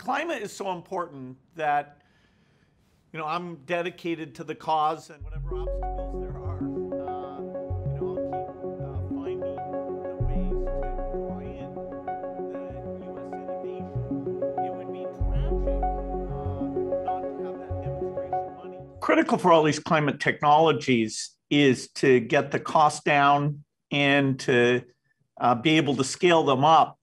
Climate is so important that, I'm dedicated to the cause, and whatever obstacles there are, I'll keep finding the ways to draw in the U.S. innovation. It would be tragic not to have that demonstration money. Critical for all these climate technologies is to get the cost down and to be able to scale them up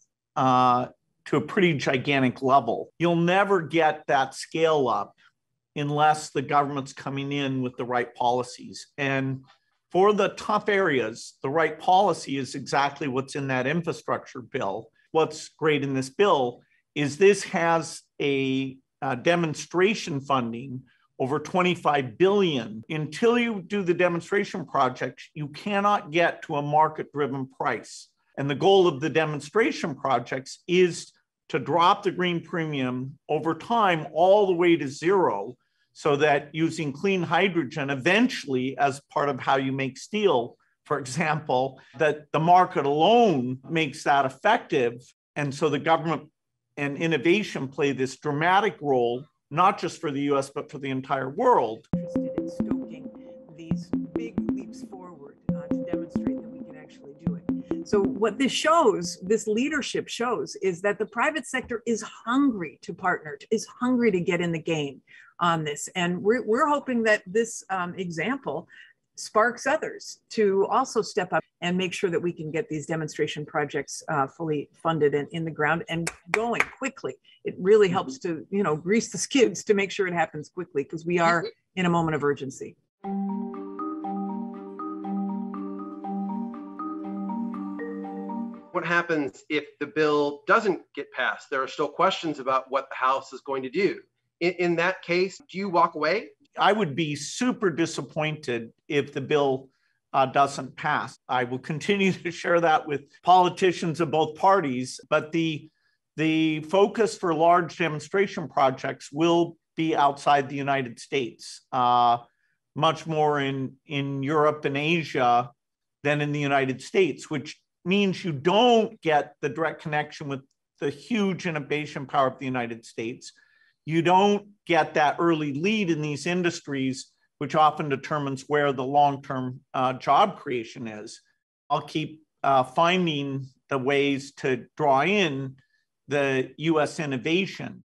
to a pretty gigantic level. You'll never get that scale up unless the government's coming in with the right policies. And for the tough areas, the right policy is exactly what's in that infrastructure bill. What's great in this bill is this has a demonstration funding over $25 billion. Until you do the demonstration projects, you cannot get to a market-driven price. And the goal of the demonstration projects is to drop the green premium over time all the way to zero, so that using clean hydrogen eventually as part of how you make steel, for example, that the market alone makes that effective. And so the government and innovation play this dramatic role, not just for the US, but for the entire world. Interested in stoking these big leaps forward to demonstrate that we can actually do it. So what this shows, this leadership shows, is that the private sector is hungry to partner, is hungry to get in the game on this. And we're hoping that this example sparks others to also step up and make sure that we can get these demonstration projects fully funded and in the ground and going quickly. It really helps to, grease the skids to make sure it happens quickly, because we are in a moment of urgency. What happens if the bill doesn't get passed? There are still questions about what the House is going to do. In that case, do you walk away? I would be super disappointed if the bill doesn't pass. I will continue to share that with politicians of both parties, but the focus for large demonstration projects will be outside the United States, much more in Europe and Asia than in the United States, which means you don't get the direct connection with the huge innovation power of the United States. You don't get that early lead in these industries, which often determines where the long-term job creation is. I'll keep finding the ways to draw in the US innovation.